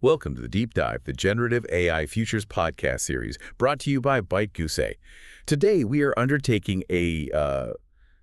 Welcome to the Deep Dive, the Generative AI Futures podcast series, brought to you by ByteGoose. Today, we are undertaking a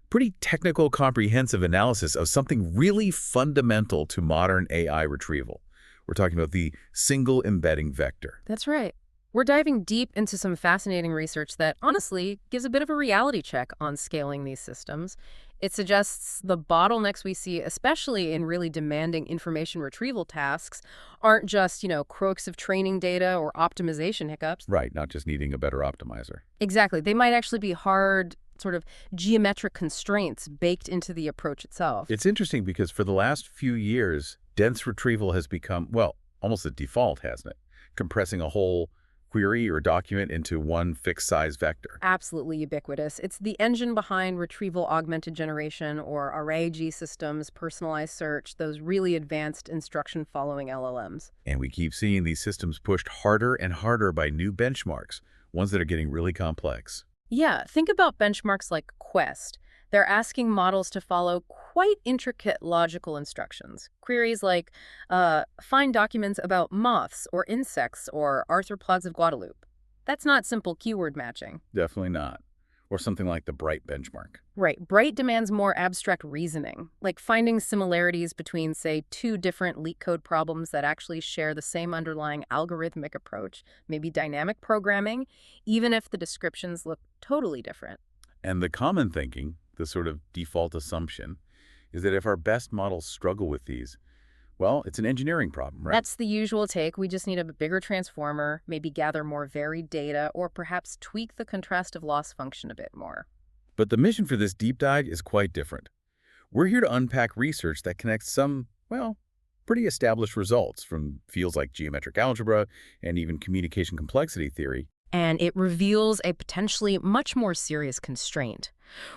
pretty technical, comprehensive analysis of something really fundamental to modern AI retrieval. We're talking about the single embedding vector. That's right. We're diving deep into some fascinating research that, honestly, gives a bit of a reality check on scaling these systems. It suggests the bottlenecks we see, especially in really demanding information retrieval tasks, aren't just, croaks of training data or optimization hiccups. Right, not just needing a better optimizer. Exactly. They might actually be hard, sort of geometric constraints baked into the approach itself. It's interesting because for the last few years, dense retrieval has become, well, almost the default, hasn't it? Compressing a whole query or document into one fixed size vector. Absolutely ubiquitous. It's the engine behind retrieval augmented generation or RAG systems, personalized search, those really advanced instruction following LLMs. And we keep seeing these systems pushed harder and harder by new benchmarks, ones that are getting really complex. Yeah, think about benchmarks like Quest. They're asking models to follow quite intricate logical instructions. Queries like, find documents about moths or insects or arthropods of Guadeloupe. That's not simple keyword matching. Definitely not. Or something like the Bright benchmark. Right. Bright demands more abstract reasoning, like finding similarities between, say, two different leak code problems that actually share the same underlying algorithmic approach, maybe dynamic programming, even if the descriptions look totally different. And the common thinking, the sort of default assumption, is that if our best models struggle with these, well, it's an engineering problem, right? That's the usual take. We just need a bigger transformer, maybe gather more varied data, or perhaps tweak the contrastive loss function a bit more. But the mission for this deep dive is quite different. We're here to unpack research that connects some, well, pretty established results from fields like geometric algebra and even communication complexity theory. And it reveals a potentially much more serious constraint.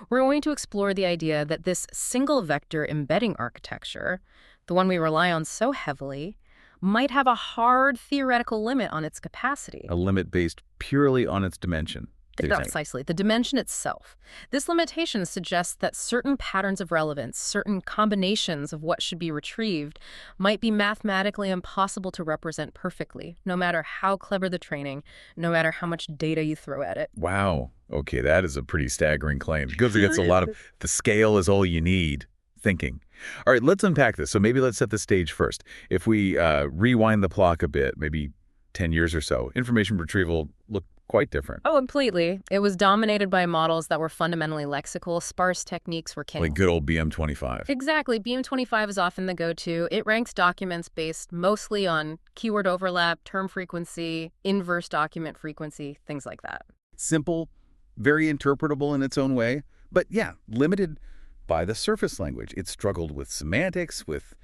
We're going to explore the idea that this single vector embedding architecture, the one we rely on so heavily, might have a hard theoretical limit on its capacity. A limit based purely on its dimension. Precisely, the dimension itself. This limitation suggests that certain patterns of relevance, certain combinations of what should be retrieved, might be mathematically impossible to represent perfectly, no matter how clever the training, no matter how much data you throw at it. Wow. Okay, that is a pretty staggering claim. It goes against a lot of the scale is all you need thinking. All right, let's unpack this. So maybe let's set the stage first. If we rewind the clock a bit, maybe 10 years or so, information retrieval looked quite different. Oh, completely. It was dominated by models that were fundamentally lexical. Sparse techniques were king. Like good old BM25. Exactly. BM25 is often the go-to. It ranks documents based mostly on keyword overlap, term frequency, inverse document frequency, things like that. Simple, very interpretable in its own way, but yeah, limited by the surface language. It struggled with semantics, with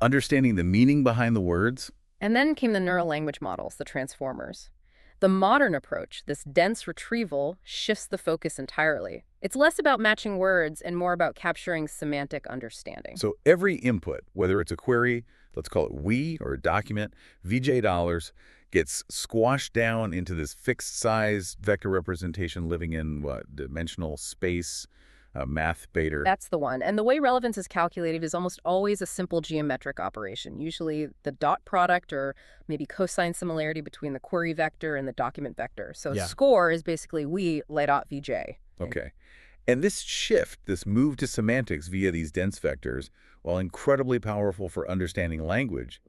understanding the meaning behind the words. And then came the neural language models, the transformers. The modern approach, this dense retrieval, shifts the focus entirely. It's less about matching words and more about capturing semantic understanding. So every input, whether it's a query, let's call it we, or a document, VJ dollars, gets squashed down into this fixed size vector representation living in what, dimensional space, math beta. That's the one. And the way relevance is calculated is almost always a simple geometric operation, usually the dot product or maybe cosine similarity between the query vector and the document vector. So score is basically we let out VJ. Okay. And this shift, this move to semantics via these dense vectors, while incredibly powerful for understanding language,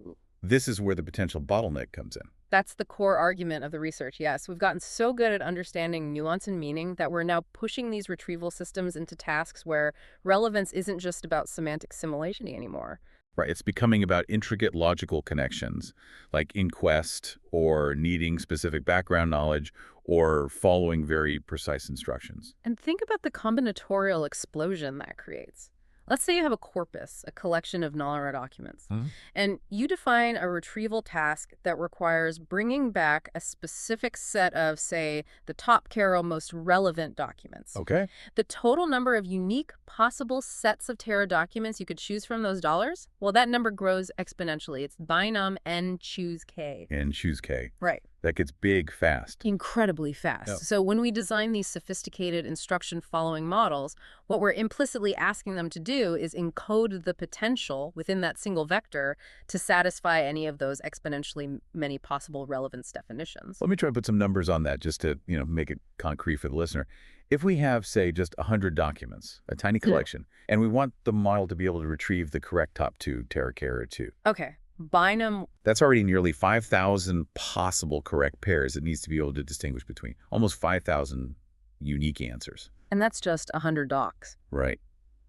this is where the potential bottleneck comes in. That's the core argument of the research, yes. We've gotten so good at understanding nuance and meaning that we're now pushing these retrieval systems into tasks where relevance isn't just about semantic similarity anymore. Right, it's becoming about intricate logical connections, like in Quest, or needing specific background knowledge, or following very precise instructions. And think about the combinatorial explosion that creates. Let's say you have a corpus, a collection of NARA documents, and you define a retrieval task that requires bringing back a specific set of, say, the top Caro most relevant documents. Okay. The total number of unique possible sets of Terra documents you could choose from those dollars, well, that number grows exponentially. It's binom n choose k. And choose k. Right. That gets big fast. Incredibly fast. Yep. So when we design these sophisticated instruction-following models, what we're implicitly asking them to do is encode the potential within that single vector to satisfy any of those exponentially many possible relevance definitions. Let me try to put some numbers on that just to, make it concrete for the listener. If we have, say, just 100 documents, a tiny collection, and we want the model to be able to retrieve the correct top two, teracara or two. Okay. Bynum. That's already nearly 5,000 possible correct pairs it needs to be able to distinguish between. Almost 5,000 unique answers. And that's just 100 docs. Right.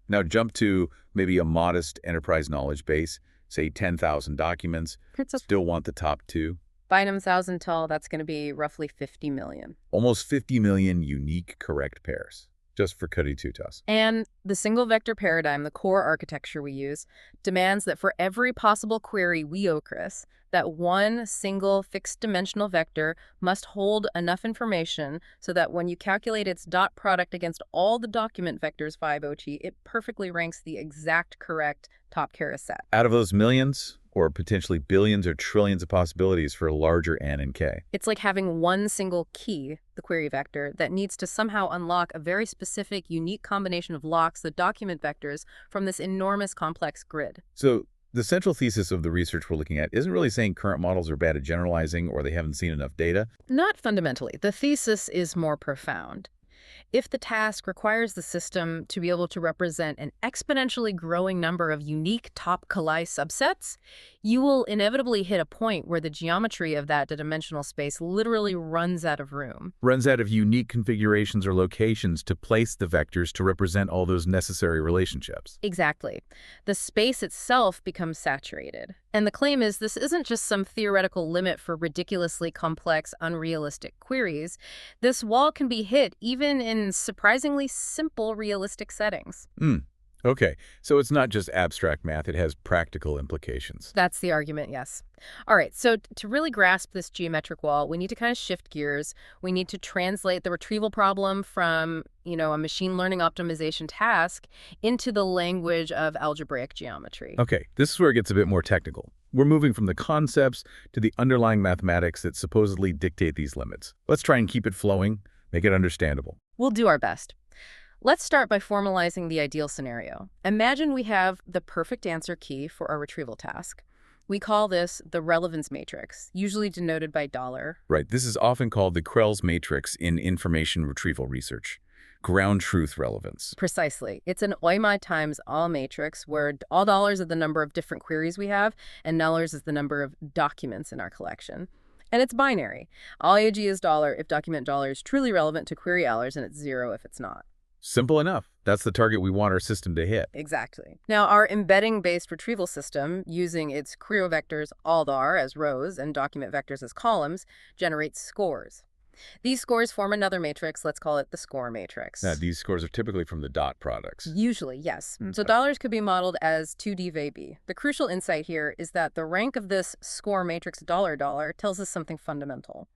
Now jump to maybe a modest enterprise knowledge base, say 10,000 documents, still want the top two. Bynum 1,000 tall, that's going to be roughly 50 million. Almost 50 million unique correct pairs, just for Curry-Tutas. And the single vector paradigm, the core architecture we use, demands that for every possible query we ocris, that one single fixed dimensional vector must hold enough information so that when you calculate its dot product against all the document vectors 5OT, it perfectly ranks the exact correct top chara set. Out of those millions, or potentially billions or trillions of possibilities for a larger N and K. It's like having one single key, the query vector, that needs to somehow unlock a very specific, unique combination of locks, the document vectors, from this enormous complex grid. So the central thesis of the research we're looking at isn't really saying current models are bad at generalizing or they haven't seen enough data. Not fundamentally. The thesis is more profound. If the task requires the system to be able to represent an exponentially growing number of unique top Kalai subsets, you will inevitably hit a point where the geometry of that dimensional space literally runs out of room. Runs out of unique configurations or locations to place the vectors to represent all those necessary relationships. Exactly. The space itself becomes saturated. And the claim is this isn't just some theoretical limit for ridiculously complex, unrealistic queries. This wall can be hit even in surprisingly simple, realistic settings. Okay, so it's not just abstract math, it has practical implications. That's the argument, yes. All right, so to really grasp this geometric wall, we need to kind of shift gears. We need to translate the retrieval problem from, a machine learning optimization task into the language of algebraic geometry. Okay, this is where it gets a bit more technical. We're moving from the concepts to the underlying mathematics that supposedly dictate these limits. Let's try and keep it flowing, make it understandable. We'll do our best. Let's start by formalizing the ideal scenario. Imagine we have the perfect answer key for our retrieval task. We call this the relevance matrix, usually denoted by $. Right, this is often called the Krell's matrix in information retrieval research. Ground truth relevance. Precisely. It's an oima times all matrix where all dollars are the number of different queries we have and nullars is the number of documents in our collection. And it's binary. All AG is $if document $, is truly relevant to query hours, and it's 0 if it's not. Simple enough. That's the target we want our system to hit. Exactly. Now, our embedding-based retrieval system, using its query vectors ALDAR as rows and document vectors as columns, generates scores. These scores form another matrix. Let's call it the score matrix. Now, these scores are typically from the dot products. Usually, yes. So dollars could be modeled as 2D VB. The crucial insight here is that the rank of this score matrix $$ tells us something fundamental.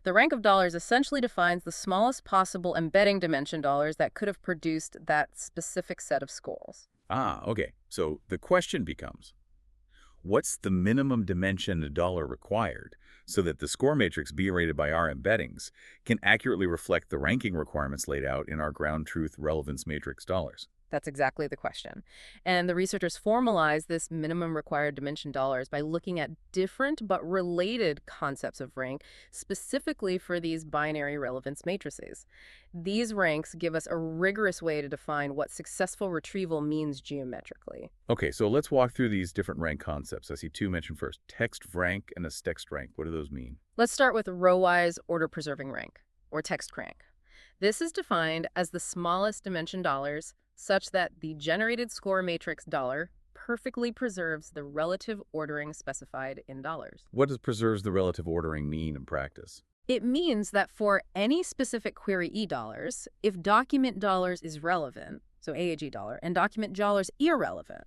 The rank of dollars essentially defines the smallest possible embedding dimension dollars that could have produced that specific set of scores. Okay. So the question becomes, what's the minimum dimension a dollar required so that the score matrix being rated by our embeddings can accurately reflect the ranking requirements laid out in our ground truth relevance matrix dollars? That's exactly the question. And the researchers formalize this minimum required dimension dollars by looking at different but related concepts of rank, specifically for these binary relevance matrices. These ranks give us a rigorous way to define what successful retrieval means geometrically. Okay, so let's walk through these different rank concepts. I see two mentioned first, text rank and a text rank. What do those mean? Let's start with row-wise order-preserving rank, or text rank. This is defined as the smallest dimension dollars such that the generated score matrix $, perfectly preserves the relative ordering specified in dollars. What does preserves the relative ordering mean in practice? It means that for any specific query $, if document $, is relevant, so AAG $, and document $, irrelevant,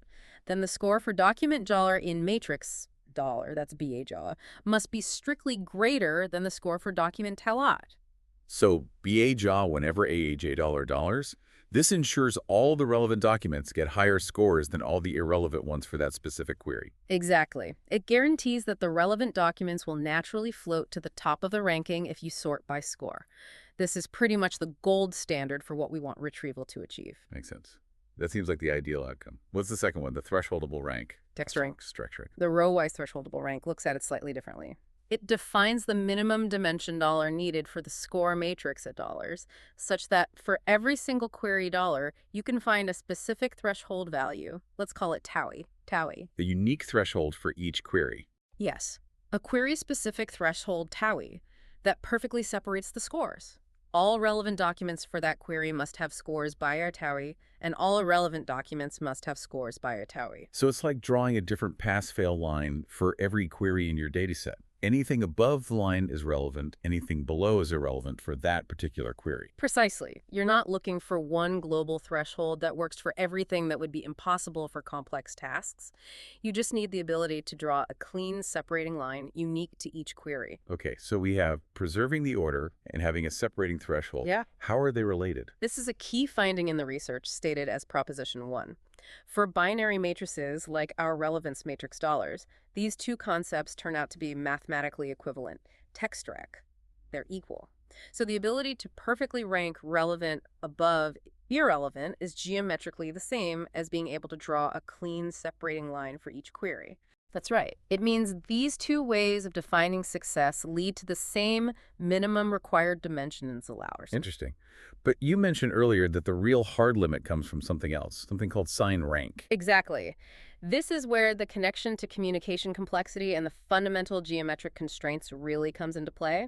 then the score for document $, in matrix $, that's BA must be strictly greater than the score for document telat. So BA jaw whenever AAJ $, This ensures all the relevant documents get higher scores than all the irrelevant ones for that specific query. Exactly. It guarantees that the relevant documents will naturally float to the top of the ranking if you sort by score. This is pretty much the gold standard for what we want retrieval to achieve. Makes sense. That seems like the ideal outcome. What's the second one? The thresholdable rank. Text rank. Text rank. The row-wise thresholdable rank looks at it slightly differently. It defines the minimum dimension dollar needed for the score matrix at dollars, such that for every single query dollar, you can find a specific threshold value. Let's call it TOWI. TOWI. The unique threshold for each query. Yes, a query-specific threshold TOWI that perfectly separates the scores. All relevant documents for that query must have scores by a TOWI, and all irrelevant documents must have scores by a TOWI. So it's like drawing a different pass-fail line for every query in your dataset. Anything above the line is relevant, anything below is irrelevant for that particular query. Precisely. You're not looking for one global threshold that works for everything that would be impossible for complex tasks. You just need the ability to draw a clean separating line unique to each query. Okay, so we have preserving the order and having a separating threshold. Yeah. How are they related? This is a key finding in the research stated as Proposition 1. For binary matrices like our relevance matrix dollars, these two concepts turn out to be mathematically equivalent. Text rank, they're equal. So the ability to perfectly rank relevant above irrelevant is geometrically the same as being able to draw a clean separating line for each query. That's right. It means these two ways of defining success lead to the same minimum required dimensions allowers. Interesting. But you mentioned earlier that the real hard limit comes from something else, something called sign rank. Exactly. This is where the connection to communication complexity and the fundamental geometric constraints really comes into play.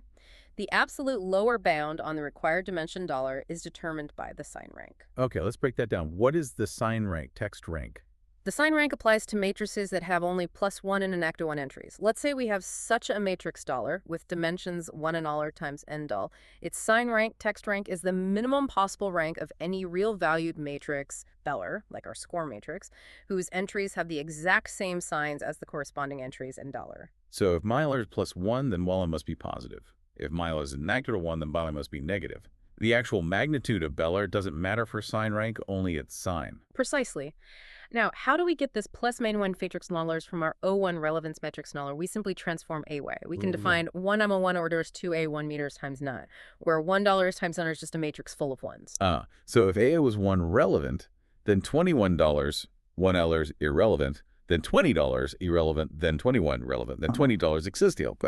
The absolute lower bound on the required dimension dollar is determined by the sign rank. Okay, let's break that down. What is the sign rank, text rank? The sign rank applies to matrices that have only +1 and an =1 entries. Let's say we have such a matrix dollar with dimensions 1 and $, times n $. Its sign rank, text rank, is the minimum possible rank of any real valued matrix, Beller, like our score matrix, whose entries have the exact same signs as the corresponding entries in $. So if Mylar is +1, then Walla must be positive. If Mylar is -1, then Walla must be negative. The actual magnitude of Beller doesn't matter for sign rank, only its sign. Precisely. Now, how do we get this +1 matrix dollars from our O1 relevance matrix dollar? We simply transform A-way. We can define 1 M1 order is 2A1 meters times none, where $1 times none is just a matrix full of ones. So if A was 1 relevant, then $21, 1 L is irrelevant, then $20 irrelevant, then 21 relevant, then $20 existential.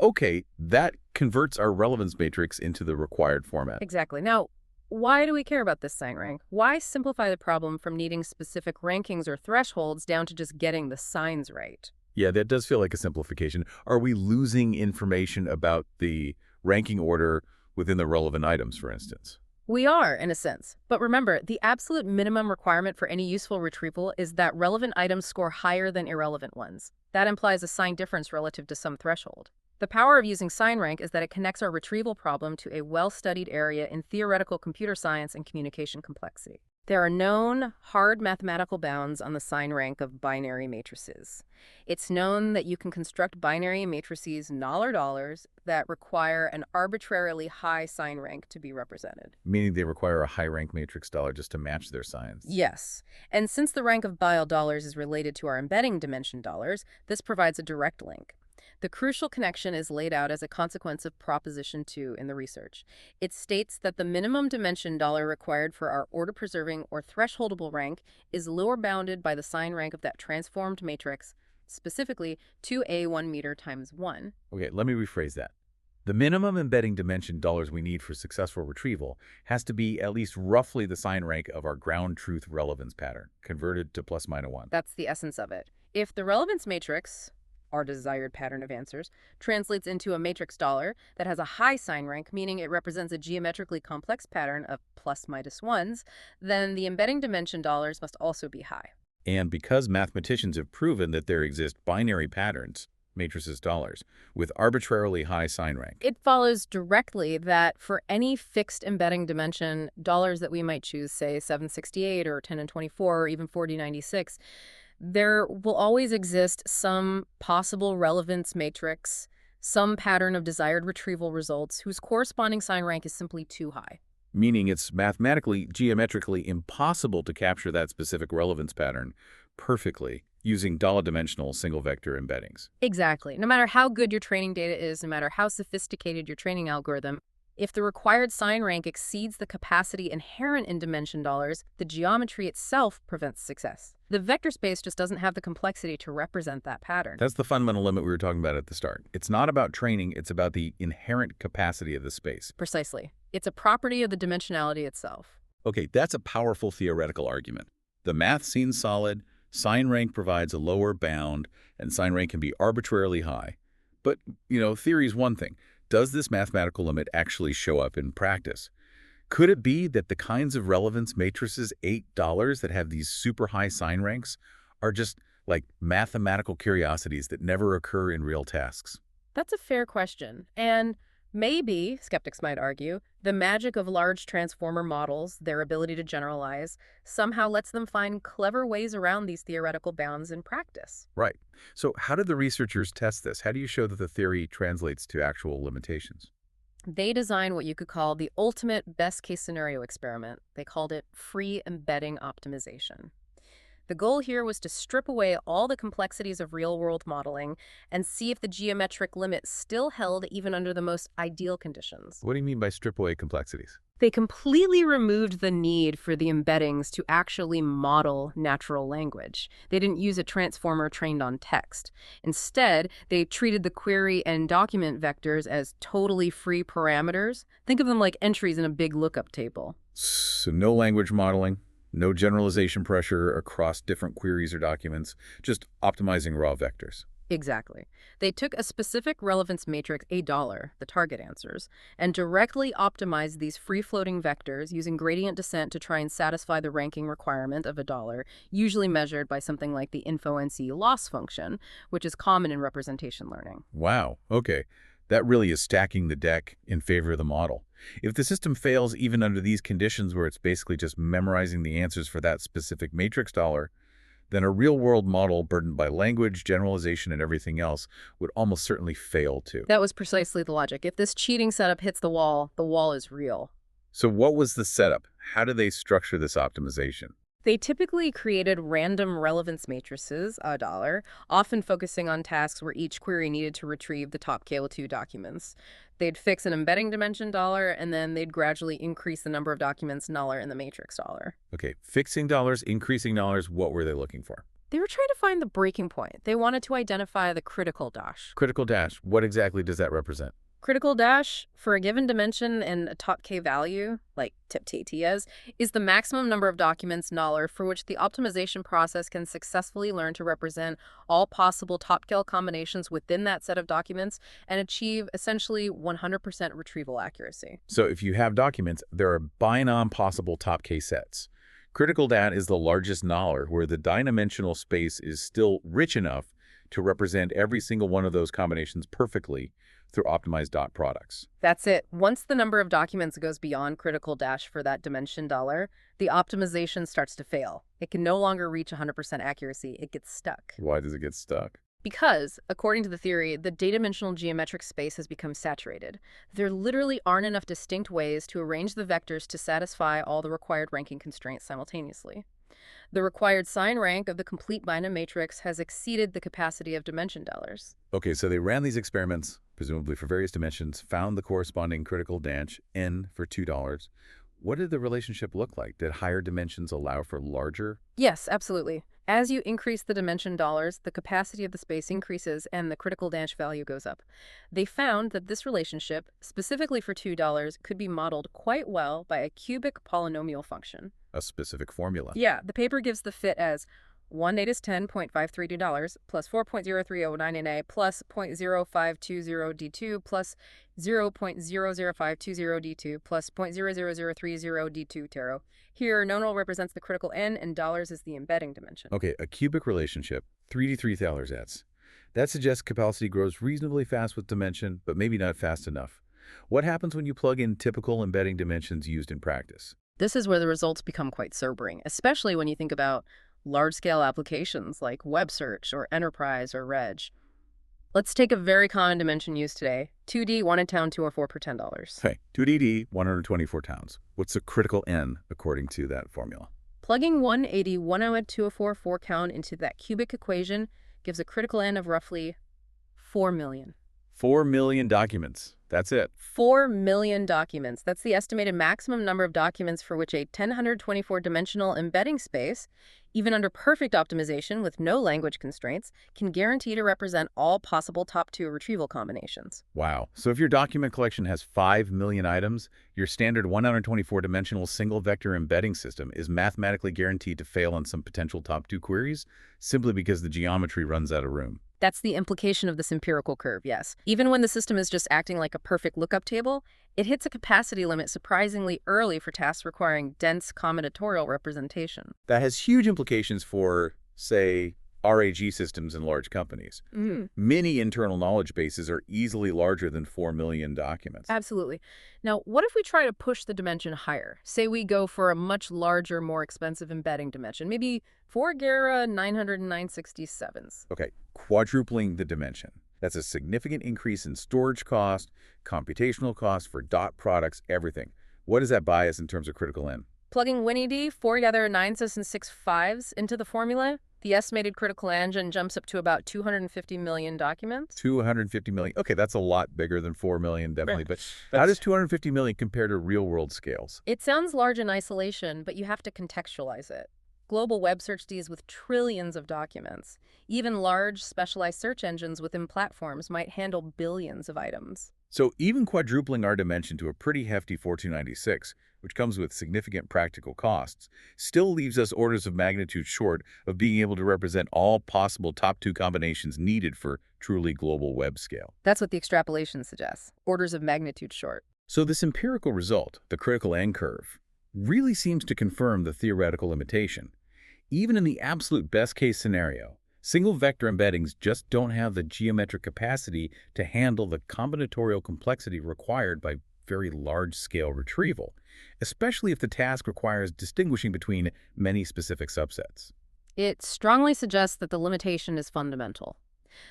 Okay, that converts our relevance matrix into the required format. Exactly. Now, why do we care about this sign rank? Why simplify the problem from needing specific rankings or thresholds down to just getting the signs right? Yeah, that does feel like a simplification. Are we losing information about the ranking order within the relevant items, for instance? We are, in a sense. But remember, the absolute minimum requirement for any useful retrieval is that relevant items score higher than irrelevant ones. That implies a sign difference relative to some threshold. The power of using sign rank is that it connects our retrieval problem to a well-studied area in theoretical computer science and communication complexity. There are known hard mathematical bounds on the sign rank of binary matrices. It's known that you can construct binary matrices null or dollars that require an arbitrarily high sign rank to be represented. Meaning they require a high rank matrix dollar just to match their signs. Yes. And since the rank of bile dollars is related to our embedding dimension dollars, this provides a direct link. The crucial connection is laid out as a consequence of Proposition 2 in the research. It states that the minimum dimension dollar required for our order-preserving or thresholdable rank is lower bounded by the sign rank of that transformed matrix, specifically 2A1 meter times 1. Okay, let me rephrase that. The minimum embedding dimension dollars we need for successful retrieval has to be at least roughly the sign rank of our ground truth relevance pattern, converted to +/-1. That's the essence of it. If the relevance matrix, our desired pattern of answers, translates into a matrix dollar that has a high sign rank, meaning it represents a geometrically complex pattern of +/-1s, then the embedding dimension dollars must also be high. And because mathematicians have proven that there exist binary patterns, matrices dollars, with arbitrarily high sign rank. It follows directly that for any fixed embedding dimension, dollars that we might choose, say 768 or 10 and 24 or even 4096, there will always exist some possible relevance matrix, some pattern of desired retrieval results whose corresponding sign rank is simply too high. meaning it's mathematically, geometrically impossible to capture that specific relevance pattern perfectly using dollar-dimensional single-vector embeddings. Exactly. No matter how good your training data is, no matter how sophisticated your training algorithm, if the required sign rank exceeds the capacity inherent in dimension dollars, the geometry itself prevents success. The vector space just doesn't have the complexity to represent that pattern. That's the fundamental limit we were talking about at the start. It's not about training, it's about the inherent capacity of the space. Precisely. It's a property of the dimensionality itself. Okay, that's a powerful theoretical argument. The math seems solid, sign rank provides a lower bound, and sign rank can be arbitrarily high. But, theory is one thing. Does this mathematical limit actually show up in practice? Could it be that the kinds of relevance matrices $8 that have these super high sign ranks are just like mathematical curiosities that never occur in real tasks? That's a fair question. And maybe, skeptics might argue, the magic of large transformer models, their ability to generalize, somehow lets them find clever ways around these theoretical bounds in practice. Right. So how did the researchers test this? How do you show that the theory translates to actual limitations? They designed what you could call the ultimate best-case scenario experiment. They called it free embedding optimization. The goal here was to strip away all the complexities of real-world modeling and see if the geometric limit still held even under the most ideal conditions. What do you mean by strip away complexities? They completely removed the need for the embeddings to actually model natural language. They didn't use a transformer trained on text. Instead, they treated the query and document vectors as totally free parameters. Think of them like entries in a big lookup table. So no language modeling, no generalization pressure across different queries or documents, just optimizing raw vectors. Exactly. They took a specific relevance matrix, $, the target answers, and directly optimized these free-floating vectors using gradient descent to try and satisfy the ranking requirement of $, usually measured by something like the InfoNC loss function, which is common in representation learning. Wow, okay. That really is stacking the deck in favor of the model. If the system fails even under these conditions where it's basically just memorizing the answers for that specific matrix dollar, then a real-world model burdened by language, generalization, and everything else would almost certainly fail too. That was precisely the logic. If this cheating setup hits the wall is real. So what was the setup? How do they structure this optimization? They typically created random relevance matrices, $, often focusing on tasks where each query needed to retrieve the top KL2 documents. They'd fix an embedding dimension $, and then they'd gradually increase the number of documents $, in the matrix $. Okay, fixing dollars, increasing dollars, what were they looking for? They were trying to find the breaking point. They wanted to identify the critical dash. Critical dash, what exactly does that represent? Critical dash, for a given dimension and a top K value, like tip TTS, is the maximum number of documents $, for which the optimization process can successfully learn to represent all possible top KL combinations within that set of documents and achieve essentially 100% retrieval accuracy. So if you have documents, there are binom possible top K sets. Critical dat is the largest $, where the dimensional space is still rich enough to represent every single one of those combinations perfectly through optimized dot products. That's it. Once the number of documents goes beyond critical dash for that dimension $, the optimization starts to fail. It can no longer reach 100% accuracy. It gets stuck. Why does it get stuck? Because, according to the theory, the data-dimensional geometric space has become saturated. There literally aren't enough distinct ways to arrange the vectors to satisfy all the required ranking constraints simultaneously. The required sign rank of the complete binom matrix has exceeded the capacity of dimension dollars. Okay, so they ran these experiments, presumably for various dimensions, found the corresponding critical dash, n for $2. What did the relationship look like? Did higher dimensions allow for larger? Yes, absolutely. As you increase the dimension dollars, the capacity of the space increases and the critical dash value goes up. They found that this relationship, specifically for $2, could be modeled quite well by a cubic polynomial function. A specific formula. Yeah, the paper gives the fit as 1 8 is $10.532 plus 4.0309NA plus 0.0520D2 plus 0.00520D2 plus 0.00030D2 tero. Here, nonal represents the critical n and dollars is the embedding dimension. Okay, a cubic relationship, 3D3 Thaler-Zets. That suggests capacity grows reasonably fast with dimension, but maybe not fast enough. What happens when you plug in typical embedding dimensions used in practice? This is where the results become quite sobering, especially when you think about large-scale applications like web search or enterprise or reg. Let's take a very common dimension used today, 2D, 1 in town, 204 per $10. Okay, 2DD, 124 towns. What's the critical N according to that formula? Plugging 180, 108, 204, 4 count into that cubic equation gives a critical N of roughly 4 million. 4 million documents. That's it. 4 million documents. That's the estimated maximum number of documents for which a 1,024-dimensional embedding space, even under perfect optimization with no language constraints, can guarantee to represent all possible top 2 retrieval combinations. Wow. So if your document collection has 5 million items, your standard 124-dimensional single-vector embedding system is mathematically guaranteed to fail on some potential top 2 queries simply because the geometry runs out of room. That's the implication of this empirical curve, yes. Even when the system is just acting like a perfect lookup table, it hits a capacity limit surprisingly early for tasks requiring dense combinatorial representation. That has huge implications for, say, RAG systems in large companies. Many internal knowledge bases are easily larger than 4 million documents. Absolutely. Now, what if we try to push the dimension higher? Say we go for a much larger, more expensive embedding dimension, maybe 4 Gara 967s. Okay, quadrupling the dimension. That's a significant increase in storage cost, computational cost for dot products, everything. What does that buy us in terms of critical N? Plugging WinED, 4 together 9s and 6 5s into the formula, the estimated critical engine jumps up to about 250 million documents. 250 million. Okay, that's a lot bigger than 4 million, definitely. Right. But how does 250 million compare to real-world scales? It sounds large in isolation, but you have to contextualize it. Global web search deals with trillions of documents. Even large, specialized search engines within platforms might handle billions of items. So even quadrupling our dimension to a pretty hefty 4296, which comes with significant practical costs, still leaves us orders of magnitude short of being able to represent all possible top 2 combinations needed for truly global web scale. That's what the extrapolation suggests, orders of magnitude short. So this empirical result, the critical N curve, really seems to confirm the theoretical limitation. Even in the absolute best-case scenario, single-vector embeddings just don't have the geometric capacity to handle the combinatorial complexity required by very large-scale retrieval, especially if the task requires distinguishing between many specific subsets. It strongly suggests that the limitation is fundamental.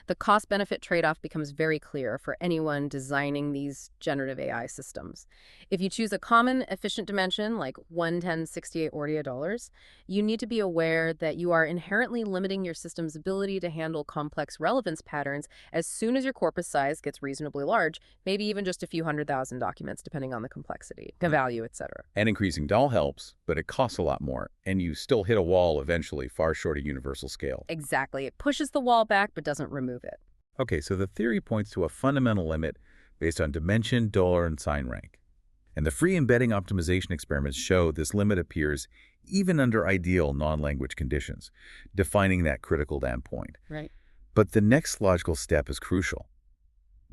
The cost-benefit trade-off becomes very clear for anyone designing these generative AI systems. If you choose a common, efficient dimension like 11068 Ordea dollars, you need to be aware that you are inherently limiting your system's ability to handle complex relevance patterns as soon as your corpus size gets reasonably large, maybe even just a few 100,000 documents, depending on the complexity, the value, etc. And increasing DAL helps, but it costs a lot more, and you still hit a wall eventually far short of universal scale. Exactly. It pushes the wall back, but doesn't remove it. Okay, so the theory points to a fundamental limit based on dimension, dollar, and sign rank. And the free embedding optimization experiments show this limit appears even under ideal non-language conditions, defining that critical endpoint. Right. But the next logical step is crucial.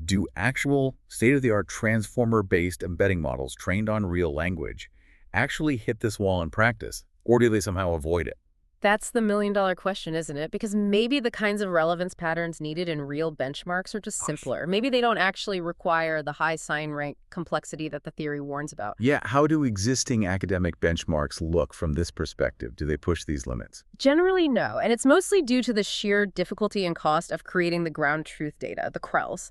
Do actual state-of-the-art transformer-based embedding models trained on real language actually hit this wall in practice, or do they somehow avoid it? That's the million-dollar question, isn't it? Because maybe the kinds of relevance patterns needed in real benchmarks are just simpler. Maybe they don't actually require the high sign rank complexity that the theory warns about. Yeah, how do existing academic benchmarks look from this perspective? Do they push these limits? Generally, no. And it's mostly due to the sheer difficulty and cost of creating the ground truth data, the CRELs.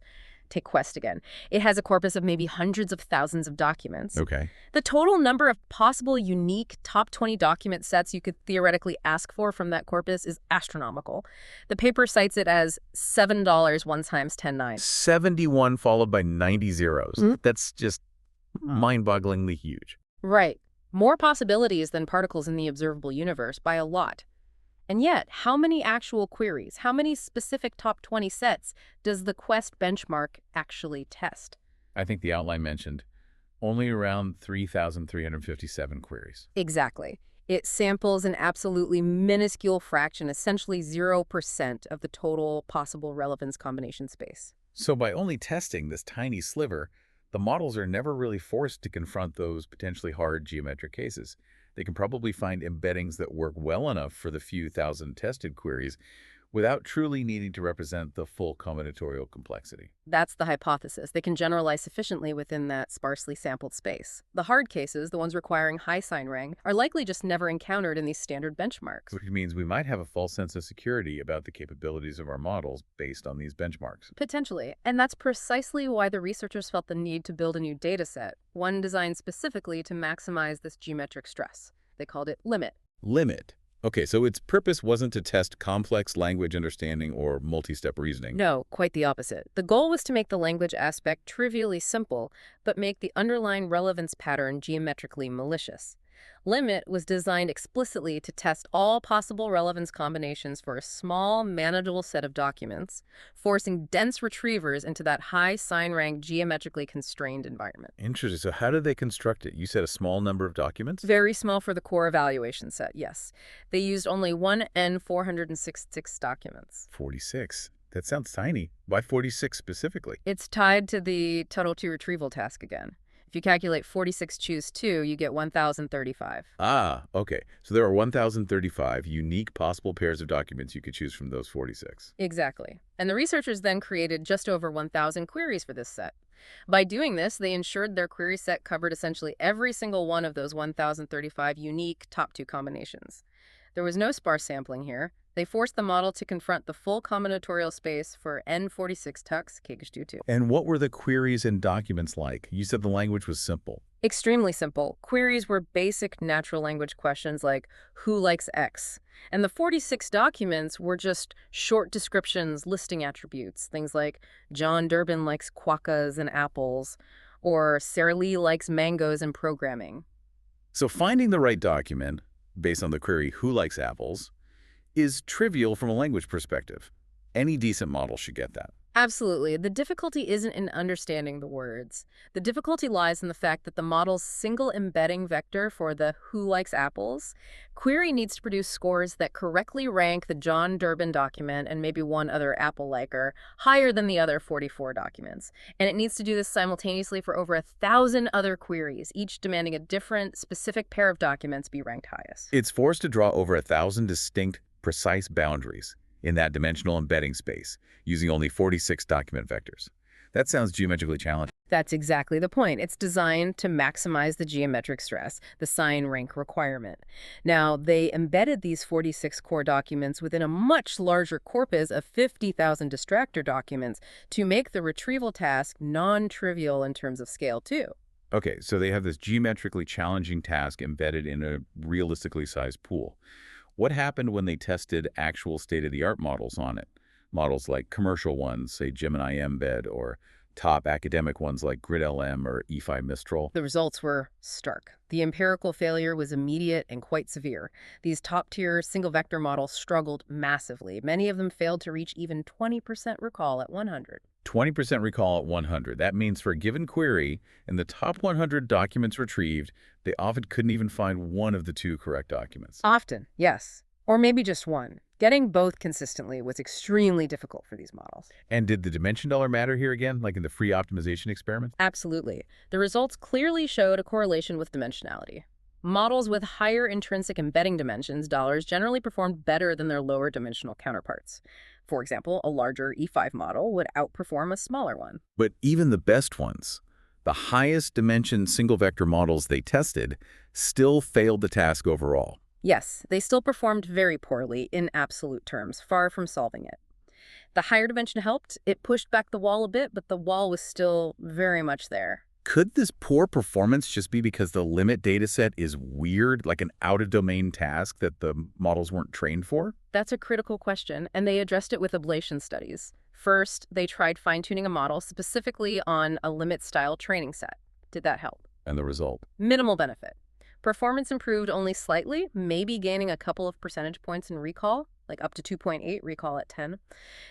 Take Quest again. It has a corpus of maybe hundreds of thousands of documents. Okay. The total number of possible unique top 20 document sets you could theoretically ask for from that corpus is astronomical. The paper cites it as $7 1 times 10 9. 71 followed by 90 zeros. That's just mind-bogglingly huge. Right. More possibilities than particles in the observable universe by a lot. And yet, how many actual queries, how many specific top 20 sets does the Quest benchmark actually test? I think the outline mentioned only around 3,357 queries. Exactly. It samples an absolutely minuscule fraction, essentially 0% of the total possible relevance combination space. So by only testing this tiny sliver, the models are never really forced to confront those potentially hard geometric cases. They can probably find embeddings that work well enough for the few thousand tested queries without truly needing to represent the full combinatorial complexity. That's the hypothesis. They can generalize sufficiently within that sparsely sampled space. The hard cases, the ones requiring high sign rank, are likely just never encountered in these standard benchmarks. Which means we might have a false sense of security about the capabilities of our models based on these benchmarks. Potentially. And that's precisely why the researchers felt the need to build a new dataset, one designed specifically to maximize this geometric stress. They called it LIMIT. Limit. Okay, so its purpose wasn't to test complex language understanding or multi-step reasoning. No, quite the opposite. The goal was to make the language aspect trivially simple, but make the underlying relevance pattern geometrically malicious. Limit was designed explicitly to test all possible relevance combinations for a small, manageable set of documents, forcing dense retrievers into that high sign rank geometrically constrained environment. Interesting. So how did they construct it? You said a small number of documents? Very small for the core evaluation set, yes. They used only one N466 documents. 46. That sounds tiny. Why 46 specifically? It's tied to the total to retrieval task again. If you calculate 46 choose 2, you get 1,035. Ah, okay. So there are 1,035 unique possible pairs of documents you could choose from those 46. Exactly. And the researchers then created just over 1,000 queries for this set. By doing this, they ensured their query set covered essentially every single one of those 1,035 unique top 2 combinations. There was no sparse sampling here. They forced the model to confront the full combinatorial space for N46 tux KGH22. And what were the queries and documents like? You said the language was simple. Extremely simple. Queries were basic natural language questions like, who likes X? And the 46 documents were just short descriptions listing attributes, things like John Durbin likes quokkas and apples, or Sarah Lee likes mangoes and programming. So finding the right document, based on the query who likes apples, is trivial from a language perspective. Any decent model should get that. Absolutely. The difficulty isn't in understanding the words. The difficulty lies in the fact that the model's single embedding vector for the who likes apples query needs to produce scores that correctly rank the John Durbin document and maybe one other apple liker higher than the other 44 documents. And it needs to do this simultaneously for over 1,000 other queries, each demanding a different, specific pair of documents be ranked highest. It's forced to draw over 1,000 distinct, precise boundaries in that dimensional embedding space, using only 46 document vectors. That sounds geometrically challenging. That's exactly the point. It's designed to maximize the geometric stress, the sign rank requirement. Now, they embedded these 46 core documents within a much larger corpus of 50,000 distractor documents to make the retrieval task non-trivial in terms of scale, too. Okay, so they have this geometrically challenging task embedded in a realistically sized pool. What happened when they tested actual state-of-the-art models on it? Models like commercial ones, say Gemini Embed, or top academic ones like GridLM or EFI Mistral? The results were stark. The empirical failure was immediate and quite severe. These top-tier single-vector models struggled massively. Many of them failed to reach even 20% recall at 100. 20% recall at 100. That means for a given query, in the top 100 documents retrieved, they often couldn't even find one of the 2 correct documents. Often, yes. Or maybe just one. Getting both consistently was extremely difficult for these models. And did the dimension dollar matter here again, like in the free optimization experiment? Absolutely. The results clearly showed a correlation with dimensionality. Models with higher intrinsic embedding dimensions dollars generally performed better than their lower dimensional counterparts. For example, a larger E5 model would outperform a smaller one. But even the best ones, the highest dimension single vector models they tested, still failed the task overall. Yes, they still performed very poorly in absolute terms, far from solving it. The higher dimension helped. It pushed back the wall a bit, but the wall was still very much there. Could this poor performance just be because the limit dataset is weird, like an out-of-domain task that the models weren't trained for? That's a critical question, and they addressed it with ablation studies. First, they tried fine-tuning a model specifically on a limit-style training set. Did that help? And the result? Minimal benefit. Performance improved only slightly, maybe gaining a couple of percentage points in recall, like up to 2.8 recall at 10.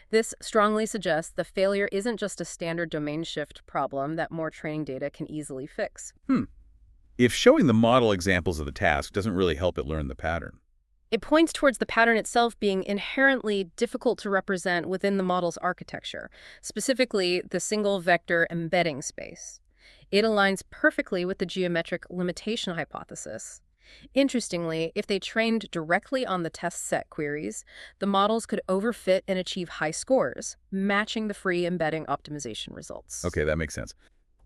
This strongly suggests the failure isn't just a standard domain shift problem that more training data can easily fix. If showing the model examples of the task doesn't really help it learn the pattern. It points towards the pattern itself being inherently difficult to represent within the model's architecture, specifically the single vector embedding space. It aligns perfectly with the geometric limitation hypothesis. Interestingly, if they trained directly on the test set queries, the models could overfit and achieve high scores, matching the free embedding optimization results. Okay, that makes sense.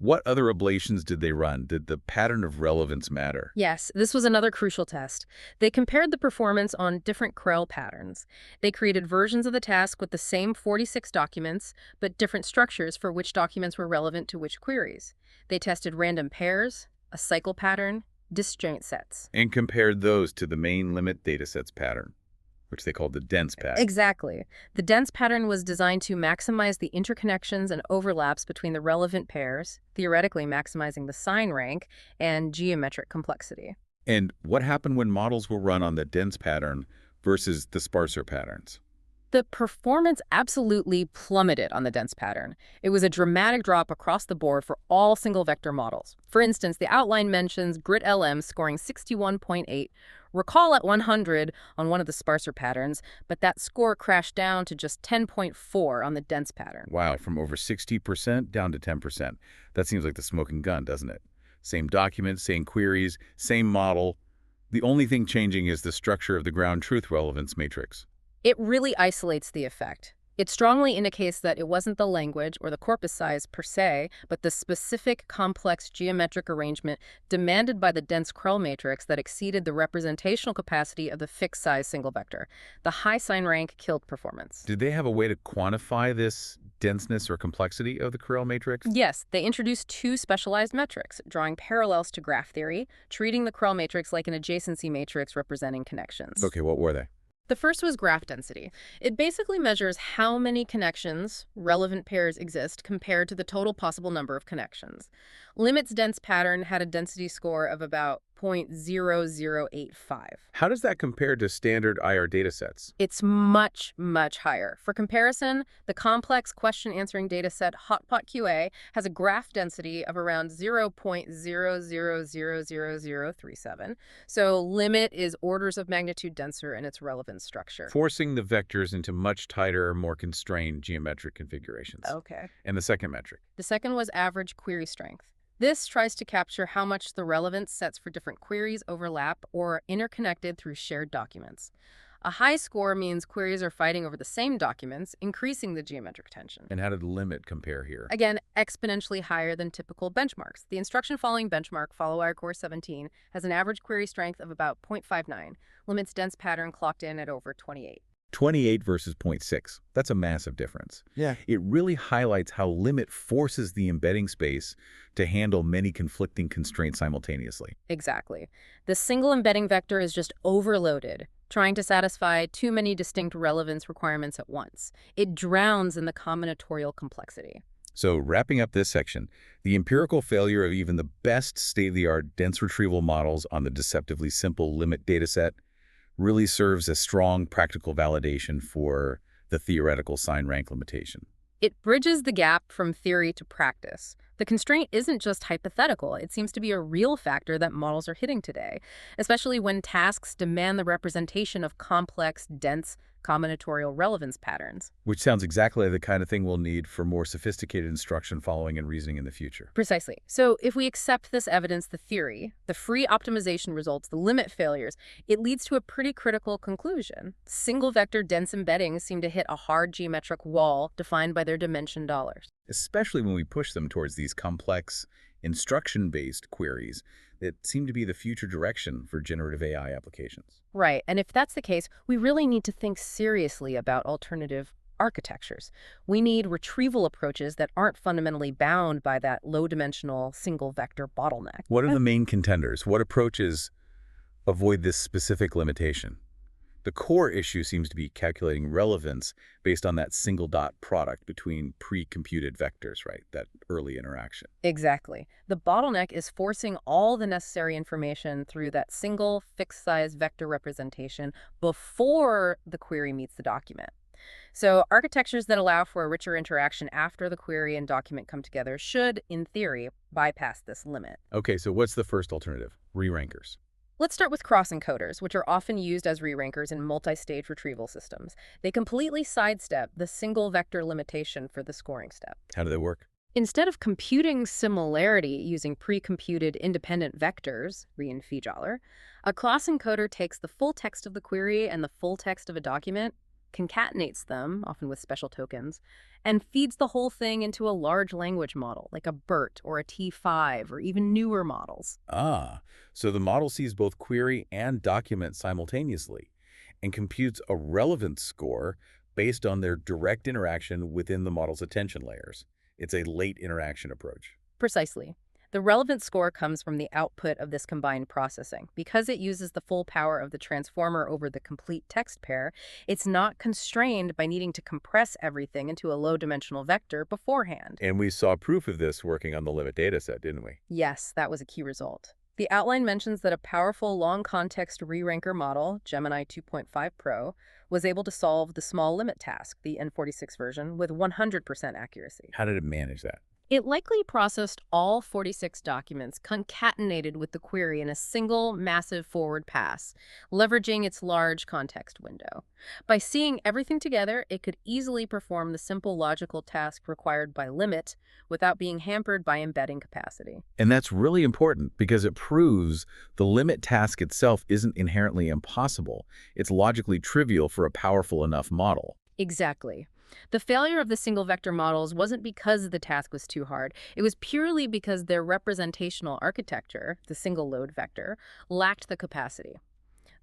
What other ablations did they run? Did the pattern of relevance matter? Yes, this was another crucial test. They compared the performance on different CREL patterns. They created versions of the task with the same 46 documents, but different structures for which documents were relevant to which queries. They tested random pairs, a cycle pattern, disjoint sets. And compared those to the main limit datasets pattern, which they called the dense pattern. Exactly. The dense pattern was designed to maximize the interconnections and overlaps between the relevant pairs, theoretically maximizing the sign rank and geometric complexity. And what happened when models were run on the dense pattern versus the sparser patterns? The performance absolutely plummeted on the dense pattern. It was a dramatic drop across the board for all single-vector models. For instance, the outline mentions GRIT-LM scoring 61.8, recall at 100 on one of the sparser patterns, but that score crashed down to just 10.4 on the dense pattern. Wow, from over 60% down to 10%. That seems like the smoking gun, doesn't it? Same document, same queries, same model. The only thing changing is the structure of the ground truth relevance matrix. It really isolates the effect. It strongly indicates that it wasn't the language or the corpus size per se, but the specific complex geometric arrangement demanded by the dense CREL matrix that exceeded the representational capacity of the fixed size single vector. The high sign rank killed performance. Did they have a way to quantify this denseness or complexity of the CREL matrix? Yes, they introduced two specialized metrics, drawing parallels to graph theory, treating the CREL matrix like an adjacency matrix representing connections. Okay, what were they? The first was graph density. It basically measures how many connections, relevant pairs, exist compared to the total possible number of connections. Limit's dense pattern had a density score of about 0.0085. How does that compare to standard IR datasets? It's much, much higher. For comparison, the complex question-answering dataset Hotpot QA has a graph density of around 0.000037. So limit is orders of magnitude denser in its relevance structure. Forcing the vectors into much tighter, more constrained geometric configurations. Okay. And the second metric? The second was average query strength. This tries to capture how much the relevance sets for different queries overlap or are interconnected through shared documents. A high score means queries are fighting over the same documents, increasing the geometric tension. And how did limit compare here? Again, exponentially higher than typical benchmarks. The instruction following benchmark, FollowWire Core 17, has an average query strength of about 0.59. Limit's dense pattern clocked in at over 28. 28 versus 0.6. That's a massive difference. Yeah. It really highlights how limit forces the embedding space to handle many conflicting constraints simultaneously. Exactly. The single embedding vector is just overloaded, trying to satisfy too many distinct relevance requirements at once. It drowns in the combinatorial complexity. So wrapping up this section, the empirical failure of even the best state-of-the-art dense retrieval models on the deceptively simple limit dataset really serves as strong practical validation for the theoretical sign rank limitation. It bridges the gap from theory to practice. The constraint isn't just hypothetical. It seems to be a real factor that models are hitting today, especially when tasks demand the representation of complex, dense, combinatorial relevance patterns. Which sounds exactly like the kind of thing we'll need for more sophisticated instruction following and reasoning in the future. Precisely. So if we accept this evidence, the theory, the free optimization results, the limit failures, it leads to a pretty critical conclusion. Single vector dense embeddings seem to hit a hard geometric wall defined by their dimension dollars. Especially when we push them towards these complex, instruction-based queries that seem to be the future direction for generative AI applications. Right, and if that's the case, we really need to think seriously about alternative architectures. We need retrieval approaches that aren't fundamentally bound by that low-dimensional single-vector bottleneck. What are the main contenders? What approaches avoid this specific limitation? The core issue seems to be calculating relevance based on that single dot product between pre-computed vectors, right? That early interaction. Exactly. The bottleneck is forcing all the necessary information through that single fixed-size vector representation before the query meets the document. So architectures that allow for a richer interaction after the query and document come together should, in theory, bypass this limit. Okay, so what's the first alternative? Re-rankers. Let's start with cross-encoders, which are often used as re-rankers in multi-stage retrieval systems. They completely sidestep the single vector limitation for the scoring step. How do they work? Instead of computing similarity using pre-computed independent vectors, reinfejaler, a cross-encoder takes the full text of the query and the full text of a document, concatenates them, often with special tokens, and feeds the whole thing into a large language model, like a BERT or a T5 or even newer models. Ah, so the model sees both query and document simultaneously and computes a relevance score based on their direct interaction within the model's attention layers. It's a late interaction approach. Precisely. The relevance score comes from the output of this combined processing. Because it uses the full power of the transformer over the complete text pair, it's not constrained by needing to compress everything into a low-dimensional vector beforehand. And we saw proof of this working on the limit dataset, didn't we? Yes, that was a key result. The outline mentions that a powerful long-context re-ranker model, Gemini 2.5 Pro, was able to solve the small limit task, the N46 version, with 100% accuracy. How did it manage that? It likely processed all 46 documents concatenated with the query in a single massive forward pass, leveraging its large context window. By seeing everything together, it could easily perform the simple logical task required by limit without being hampered by embedding capacity. And that's really important because it proves the limit task itself isn't inherently impossible. It's logically trivial for a powerful enough model. Exactly. The failure of the single vector models wasn't because the task was too hard. It was purely because their representational architecture, the single load vector, lacked the capacity.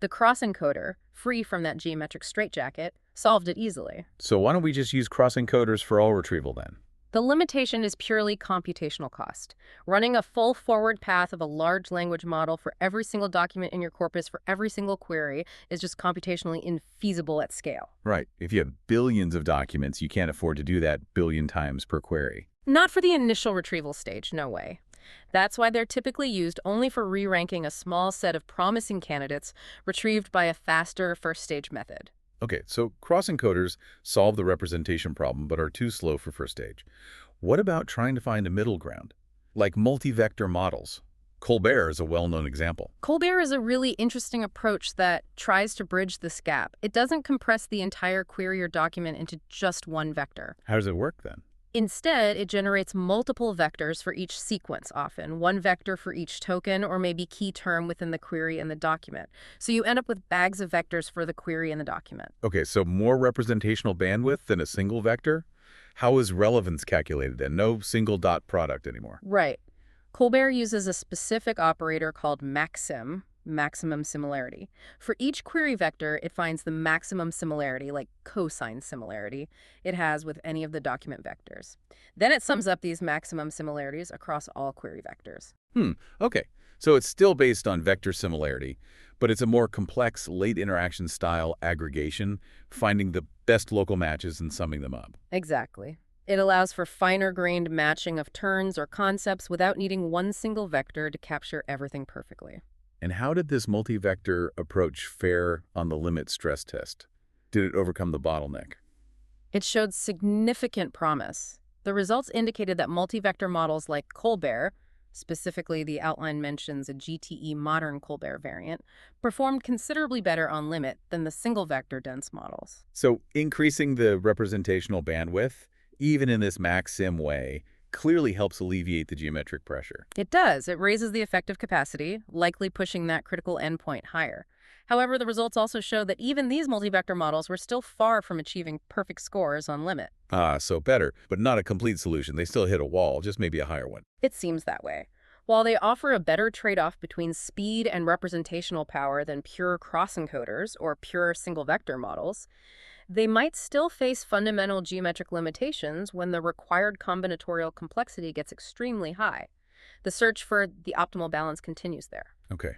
The cross-encoder, free from that geometric straitjacket, solved it easily. So why don't we just use cross-encoders for all retrieval then? The limitation is purely computational cost. Running a full forward path of a large language model for every single document in your corpus for every single query is just computationally infeasible at scale. Right. If you have billions of documents, you can't afford to do that billion times per query. Not for the initial retrieval stage, no way. That's why they're typically used only for re-ranking a small set of promising candidates retrieved by a faster first-stage method. Okay, so cross-encoders solve the representation problem but are too slow for first stage. What about trying to find a middle ground? Like multi-vector models. Colbert is a well-known example. Colbert is a really interesting approach that tries to bridge this gap. It doesn't compress the entire query or document into just one vector. How does it work then? Instead, it generates multiple vectors for each sequence, often one vector for each token or maybe key term within the query and the document. So you end up with bags of vectors for the query and the document. Okay, so more representational bandwidth than a single vector? How is relevance calculated then? No single dot product anymore. Right. Colbert uses a specific operator called maxim, maximum similarity. For each query vector, it finds the maximum similarity, like cosine similarity, it has with any of the document vectors. Then it sums up these maximum similarities across all query vectors. Okay. So it's still based on vector similarity, but it's a more complex late interaction style aggregation, finding the best local matches and summing them up. Exactly. It allows for finer-grained matching of terms or concepts without needing one single vector to capture everything perfectly. And how did this multi-vector approach fare on the limit stress test? Did it overcome the bottleneck? It showed significant promise. The results indicated that multi-vector models like Colbert, specifically the outline mentions a GTE modern Colbert variant, performed considerably better on limit than the single-vector dense models. So increasing the representational bandwidth, even in this maxim way, clearly helps alleviate the geometric pressure. It does. It raises the effective capacity, likely pushing that critical endpoint higher. However, the results also show that even these multi-vector models were still far from achieving perfect scores on limit. Ah, so better, but not a complete solution. They still hit a wall, just maybe a higher one. It seems that way. While they offer a better trade-off between speed and representational power than pure cross-encoders or pure single-vector models, they might still face fundamental geometric limitations when the required combinatorial complexity gets extremely high. The search for the optimal balance continues there. Okay.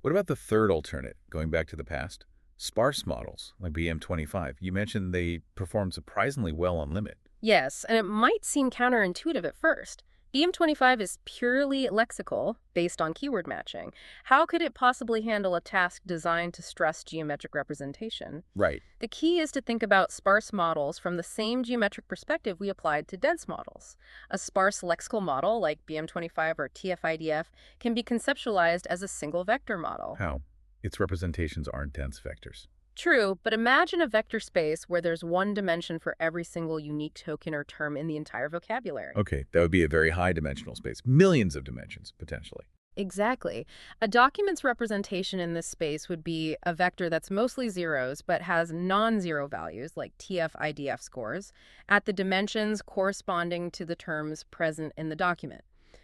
What about the third alternate, going back to the past? Sparse models, like BM25. You mentioned they perform surprisingly well on limit. Yes, and it might seem counterintuitive at first. BM25 is purely lexical, based on keyword matching. How could it possibly handle a task designed to stress geometric representation? Right. The key is to think about sparse models from the same geometric perspective we applied to dense models. A sparse lexical model, like BM25 or TF-IDF, can be conceptualized as a single vector model. How? Its representations aren't dense vectors. True, but imagine a vector space where there's one dimension for every single unique token or term in the entire vocabulary. Okay, that would be a very high dimensional space. Millions of dimensions, potentially. Exactly. A document's representation in this space would be a vector that's mostly zeros but has non-zero values, like TF-IDF scores, at the dimensions corresponding to the terms present in the document.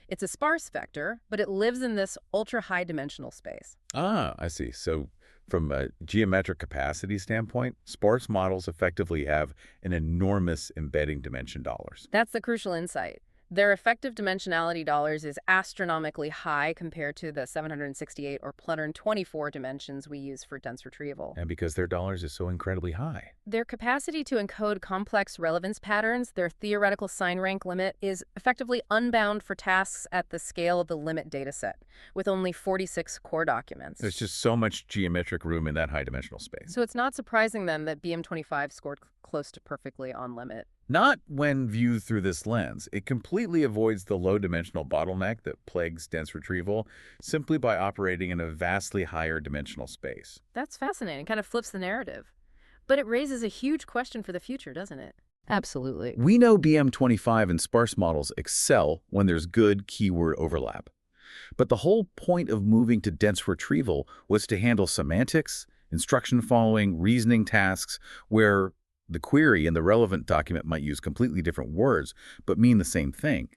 It's a sparse vector, but it lives in this ultra-high dimensional space. Ah, I see. So from a geometric capacity standpoint, sparse models effectively have an enormous embedding dimension dollars. That's the crucial insight. Their effective dimensionality dollars is astronomically high compared to the 768 or 124 dimensions we use for dense retrieval. And because their dollars is so incredibly high. Their capacity to encode complex relevance patterns, their theoretical sign rank limit, is effectively unbound for tasks at the scale of the limit dataset, with only 46 core documents. There's just so much geometric room in that high dimensional space. So it's not surprising then that BM25 scored close to perfectly on limit. Not when viewed through this lens. It completely avoids the low-dimensional bottleneck that plagues dense retrieval simply by operating in a vastly higher dimensional space. That's fascinating. Kind of flips the narrative. But it raises a huge question for the future, doesn't it? Absolutely. We know BM25 and sparse models excel when there's good keyword overlap. But the whole point of moving to dense retrieval was to handle semantics, instruction following, reasoning tasks, where the query in the relevant document might use completely different words, but mean the same thing.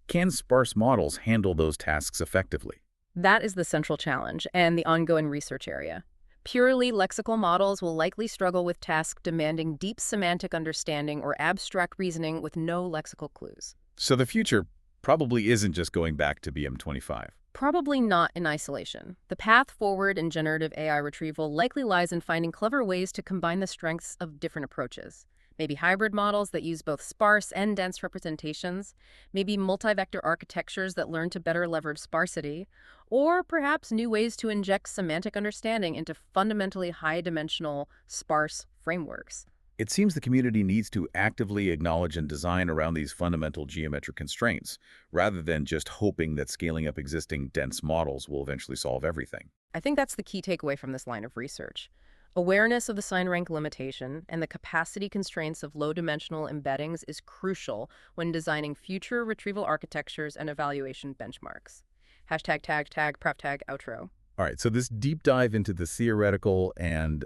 Can sparse models handle those tasks effectively? That is the central challenge and the ongoing research area. Purely lexical models will likely struggle with tasks demanding deep semantic understanding or abstract reasoning with no lexical clues. So the future probably isn't just going back to BM25. Probably not in isolation. The path forward in generative AI retrieval likely lies in finding clever ways to combine the strengths of different approaches. Maybe hybrid models that use both sparse and dense representations, maybe multi-vector architectures that learn to better leverage sparsity, or perhaps new ways to inject semantic understanding into fundamentally high-dimensional, sparse frameworks. It seems the community needs to actively acknowledge and design around these fundamental geometric constraints, rather than just hoping that scaling up existing dense models will eventually solve everything. I think that's the key takeaway from this line of research. Awareness of the sign rank limitation and the capacity constraints of low-dimensional embeddings is crucial when designing future retrieval architectures and evaluation benchmarks. Hashtag tag tag prep tag outro. All right, so this deep dive into the theoretical and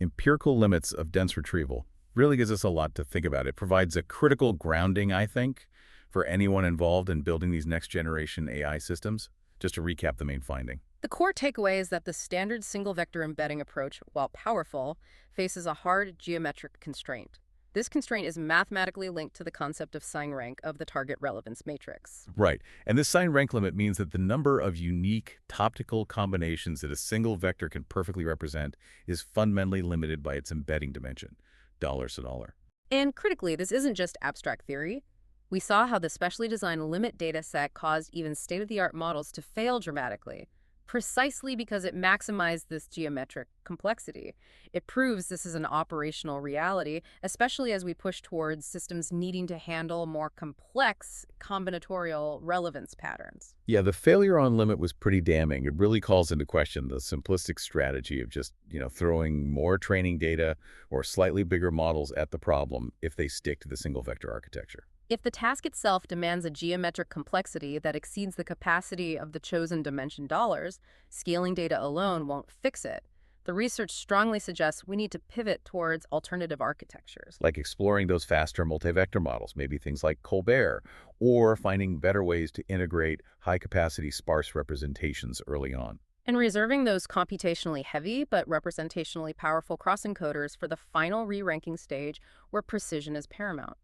empirical limits of dense retrieval really gives us a lot to think about. It provides a critical grounding, I think, for anyone involved in building these next-generation AI systems. Just to recap the main finding. The core takeaway is that the standard single-vector embedding approach, while powerful, faces a hard geometric constraint. This constraint is mathematically linked to the concept of sign rank of the target relevance matrix. Right. And this sign rank limit means that the number of unique toptical combinations that a single vector can perfectly represent is fundamentally limited by its embedding dimension, dollars to dollar. And critically, this isn't just abstract theory. We saw how the specially designed limit dataset caused even state-of-the-art models to fail dramatically, precisely because it maximized this geometric complexity. It proves this is an operational reality, especially as we push towards systems needing to handle more complex combinatorial relevance patterns. Yeah, the failure on limit was pretty damning. It really calls into question the simplistic strategy of just, throwing more training data or slightly bigger models at the problem if they stick to the single vector architecture. If the task itself demands a geometric complexity that exceeds the capacity of the chosen dimension dollars, scaling data alone won't fix it. The research strongly suggests we need to pivot towards alternative architectures. Like exploring those faster multi-vector models, maybe things like Colbert, or finding better ways to integrate high-capacity sparse representations early on. And reserving those computationally heavy but representationally powerful cross-encoders for the final re-ranking stage where precision is paramount.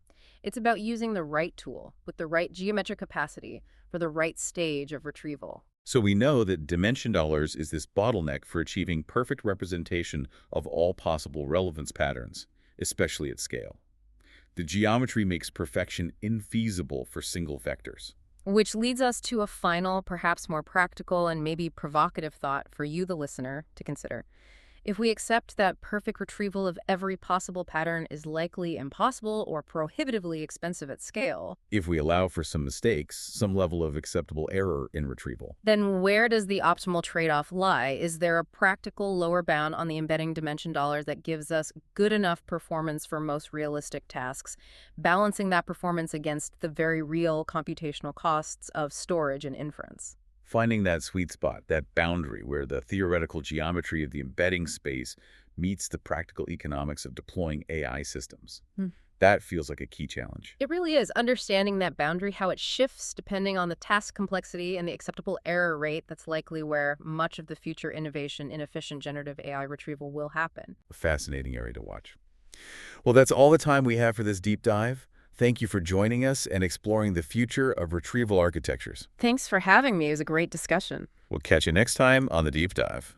It's about using the right tool with the right geometric capacity for the right stage of retrieval. So we know that dimension dollars is this bottleneck for achieving perfect representation of all possible relevance patterns, especially at scale. The geometry makes perfection infeasible for single vectors. Which leads us to a final, perhaps more practical and maybe provocative thought for you, the listener, to consider. If we accept that perfect retrieval of every possible pattern is likely impossible or prohibitively expensive at scale, If we allow for some mistakes, some level of acceptable error in retrieval. then where does the optimal trade-off lie? Is there a practical lower bound on the embedding dimension dollar that gives us good enough performance for most realistic tasks, balancing that performance against the very real computational costs of storage and inference? Finding that sweet spot, that boundary where the theoretical geometry of the embedding space meets the practical economics of deploying AI systems. That feels like a key challenge. It really is understanding that boundary, how it shifts depending on the task complexity and the acceptable error rate. That's likely where much of the future innovation in efficient generative AI retrieval will happen. A fascinating area to watch. Well, that's all the time we have for this deep dive. Thank you for joining us and exploring the future of retrieval architectures. Thanks for having me. It was a great discussion. We'll catch you next time on the Deep Dive.